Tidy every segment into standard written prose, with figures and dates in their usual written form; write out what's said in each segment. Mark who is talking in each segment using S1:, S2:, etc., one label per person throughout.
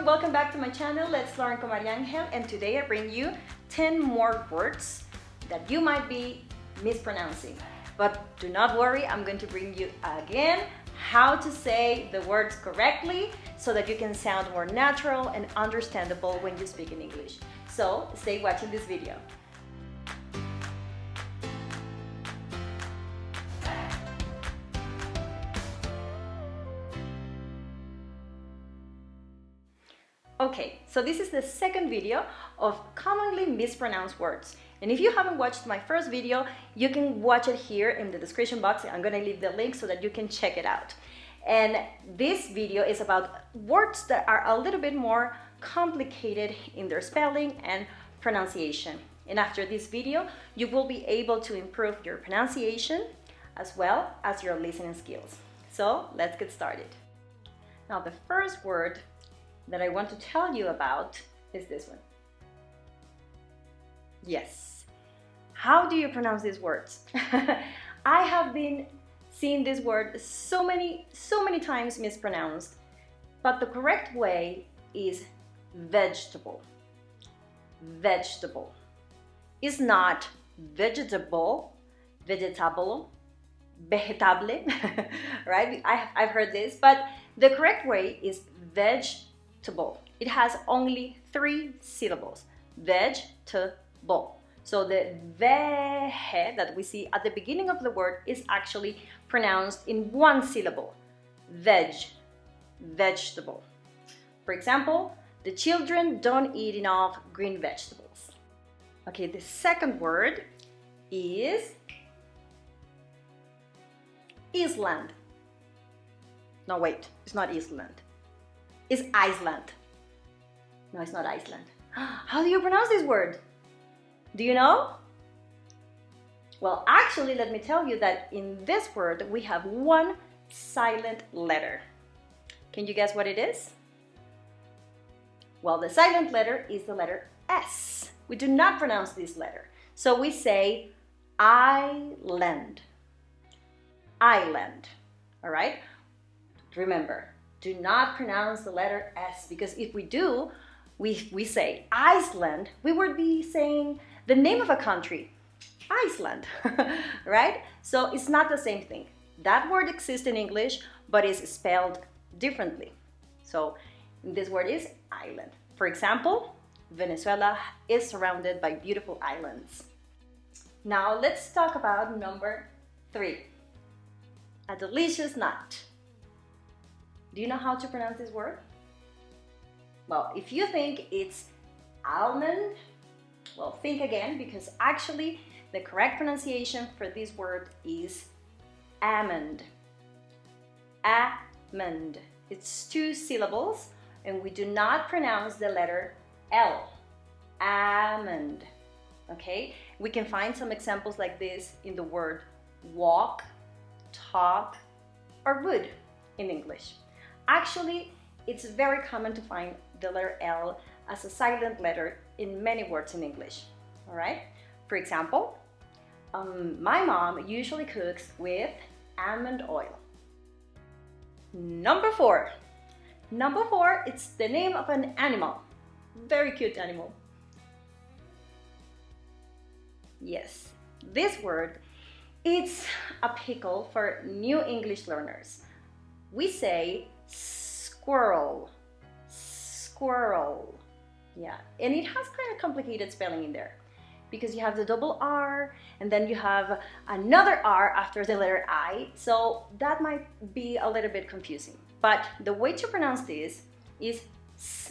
S1: welcome back to my channel. Let's learn con Mariangel, and today I bring you 10 more words that you might be mispronouncing. But do not worry, I'm going to bring you again how to say the words correctly so that you can sound more natural and understandable when you speak in English. So stay watching this video. Okay, so this is the second video of commonly mispronounced words. And if you haven't watched my first video, you can watch it here in the description box. I'm gonna leave the link so that you can check it out. And this video is about words that are a little bit more complicated in their spelling and pronunciation. And after this video, you will be able to improve your pronunciation as well as your listening skills. So let's get started. Now, the first word that I want to tell you about is this one. Yes. How do you pronounce these words? I have been seeing this word so many times mispronounced, but the correct way is vegetable. Vegetable. It's not vegetable, vegetable, vegetable, right? I've heard this, but the correct way is vegetable. It has only 3 syllables. Vegetable. So the ve that we see at the beginning of the word is actually pronounced in 1 syllable. Vegetable. For example, the children don't eat enough green vegetables. Okay, the second word is Iceland. No, wait, it's not Iceland. It's Iceland. No, it's not Iceland. How do you pronounce this word? Do you know? Well, actually, let me tell you that in this word, we have 1 silent letter. Can you guess what it is? Well, the silent letter is the letter S. We do not pronounce this letter. So we say island. Island. All right? Remember, do not pronounce the letter S, because if we do, we say Iceland, we would be saying the name of a country, Iceland, right? So it's not the same thing. That word exists in English, but is spelled differently. So this word is island. For example, Venezuela is surrounded by beautiful islands. Now let's talk about number 3, a delicious nut. Do you know how to pronounce this word? Well, if you think it's almond, well, think again, because actually the correct pronunciation for this word is almond. Almond. It's 2 syllables, and we do not pronounce the letter L. Almond. Okay? We can find some examples like this in the word walk, talk, or would in English. Actually, it's very common to find the letter L as a silent letter in many words in English. All right? For example, my mom usually cooks with almond oil. Number 4. Number 4, it's the name of an animal. Very cute animal. Yes, this word, it's a pickle for new English learners. We say squirrel. Squirrel. Yeah, and it has kind of complicated spelling in there because you have the double R and then you have another R after the letter I, so that might be a little bit confusing. But the way to pronounce this is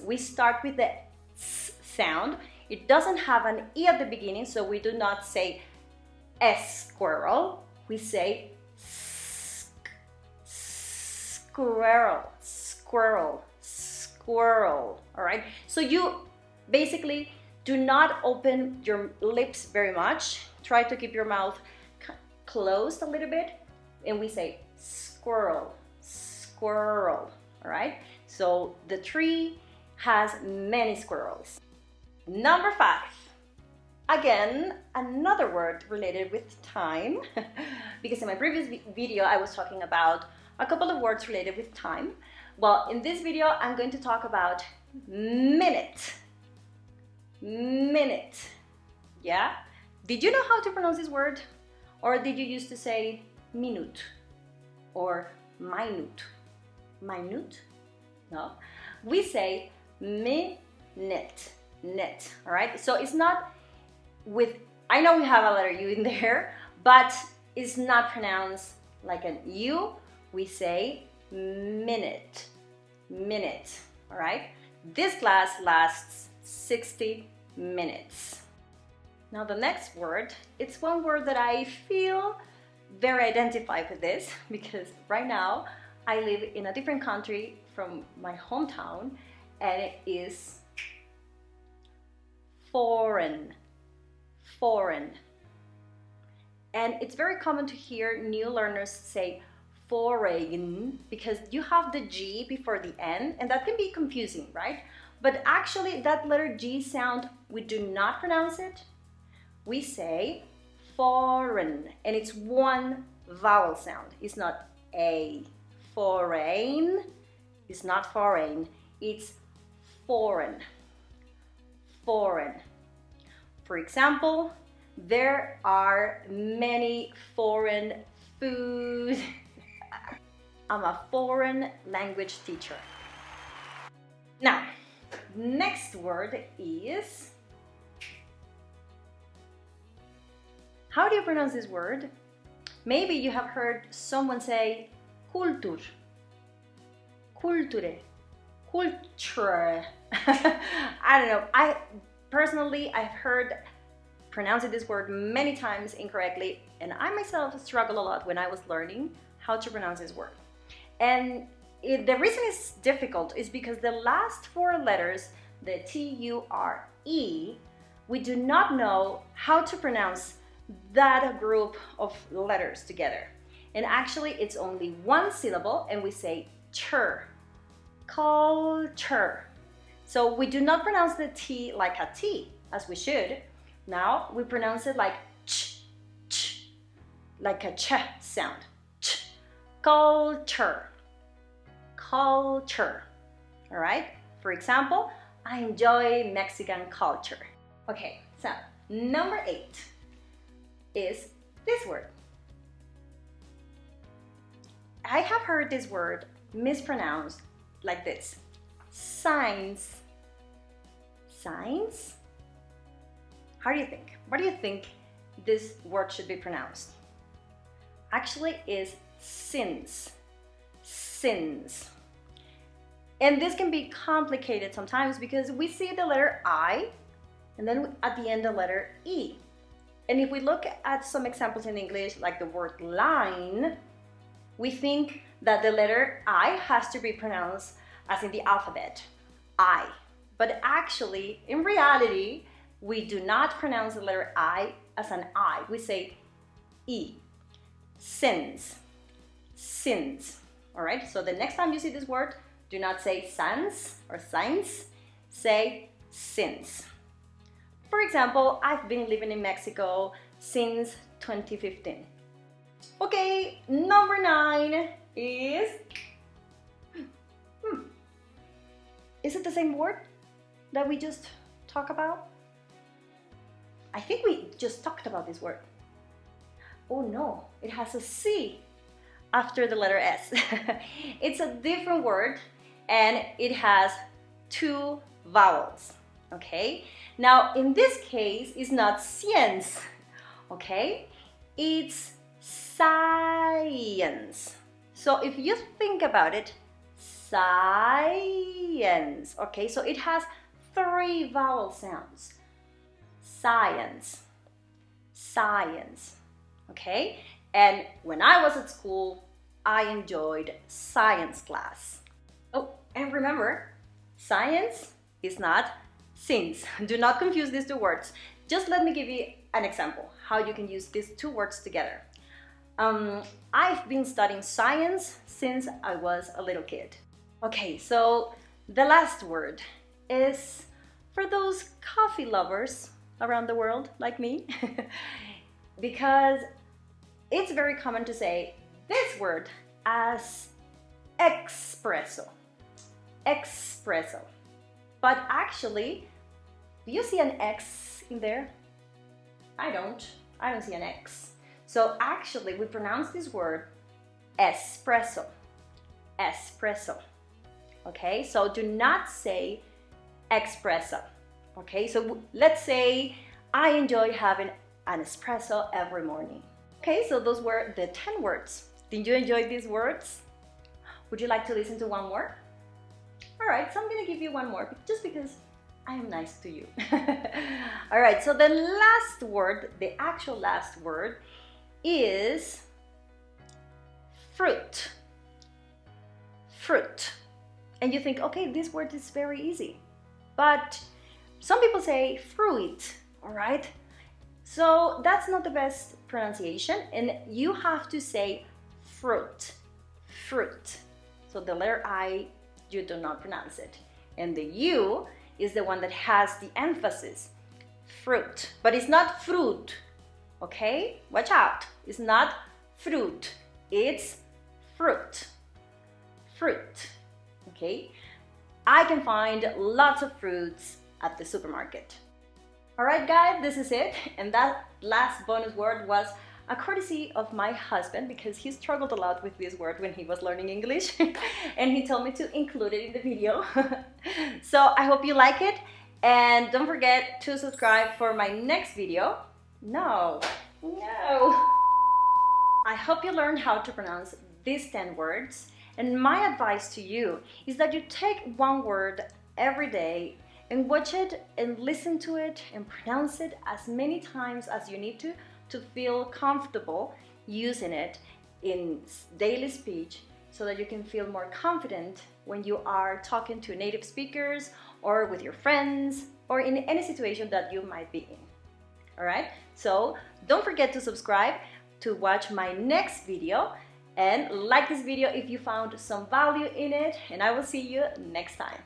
S1: we start with the S sound. It doesn't have an E at the beginning, so we do not say squirrel. We say squirrel, squirrel, squirrel. All right, so you basically do not open your lips very much. Try to keep your mouth closed a little bit, and we say squirrel, squirrel. All right, so the tree has many squirrels. Number 5. Again, another word related with time, because in my previous video I was talking about a couple of words related with time. Well, in this video, I'm going to talk about minute. Minute. Yeah? Did you know how to pronounce this word? Or did you used to say minute or minute? Minute? No. We say minute. Net. All right? So it's not with, I know we have a letter U in there, but it's not pronounced like an U. We say minute. Minute. All right? This class lasts 60 minutes. Now the next word, it's one word that I feel very identified with this because right now I live in a different country from my hometown and it is foreign. Foreign. And it's very common to hear new learners say foreign because you have the G before the N and that can be confusing, right? But actually that letter G sound, we do not pronounce it. We say foreign and it's one vowel sound. It's not A. Foreign. It's not foreign. It's foreign. Foreign. For example, there are many foreign food. I'm a foreign language teacher. Now, next word is, how do you pronounce this word? Maybe you have heard someone say culture, culture, culture. I don't know. I've heard pronouncing this word many times incorrectly, and I myself struggle a lot when I was learning how to pronounce this word. And the reason it's difficult is because the last four letters, the T-U-R-E, we do not know how to pronounce that group of letters together. And actually it's only one syllable and we say chur, culture. So we do not pronounce the T like a T as we should. Now we pronounce it like ch, ch, like a ch sound. Ch, culture, culture. All right? For example, I enjoy Mexican culture. Okay, so number 8 is this word. I have heard this word mispronounced like this. Signs. Signs? How do you think? What do you think this word should be pronounced? Actually, is sins. Sins. And this can be complicated sometimes because we see the letter I and then at the end the letter E. And if we look at some examples in English, like the word line, we think that the letter I has to be pronounced as in the alphabet, I. But actually, in reality, we do not pronounce the letter I as an I. We say E. Sins. Sins. All right? So the next time you see this word, do not say sans or signs. Say sins. For example, I've been living in Mexico since 2015. Okay, number 9 is... Is it the same word that we just talked about? I think we just talked about this word. Oh no, it has a C after the letter S. It's a different word and it has 2 vowels, okay? Now, in this case, it's not science, okay? It's science. So if you think about it, science, okay? So it has 3 vowel sounds. Science, science, okay? And when I was at school, I enjoyed science class. Oh, and remember, science is not since. Do not confuse these 2 words. Just let me give you an example how you can use these 2 words together. I've been studying science since I was a little kid. Okay, so the last word is for those coffee lovers around the world like me because it's very common to say this word as espresso. espresso. But actually, do you see an X in there? I don't see an X. So actually we pronounce this word espresso, espresso. Okay, so do not say espresso. Okay, so let's say I enjoy having an espresso every morning. Okay, so those were the 10 words. Did you enjoy these words? Would you like to listen to one more? All right, so I'm gonna give you one more just because I am nice to you. All right, so the last word, the actual last word is fruit. Fruit. And you think, okay, this word is very easy. But some people say fruit, all right? So that's not the best pronunciation, and you have to say fruit, fruit. So the letter I, you do not pronounce it. And the U is the one that has the emphasis, fruit. But it's not fruit, okay? Watch out. It's not fruit, it's fruit, fruit, okay? I can find lots of fruits at the supermarket. All right, guys, this is it. And that last bonus word was a courtesy of my husband because he struggled a lot with this word when he was learning English and he told me to include it in the video. So I hope you like it, and don't forget to subscribe for my next video. No. I hope you learned how to pronounce these 10 words, and my advice to you is that you take one word every day and watch it and listen to it and pronounce it as many times as you need to feel comfortable using it in daily speech, so that you can feel more confident when you are talking to native speakers or with your friends or in any situation that you might be in. All right, so don't forget to subscribe to watch my next video, and like this video if you found some value in it, and I will see you next time.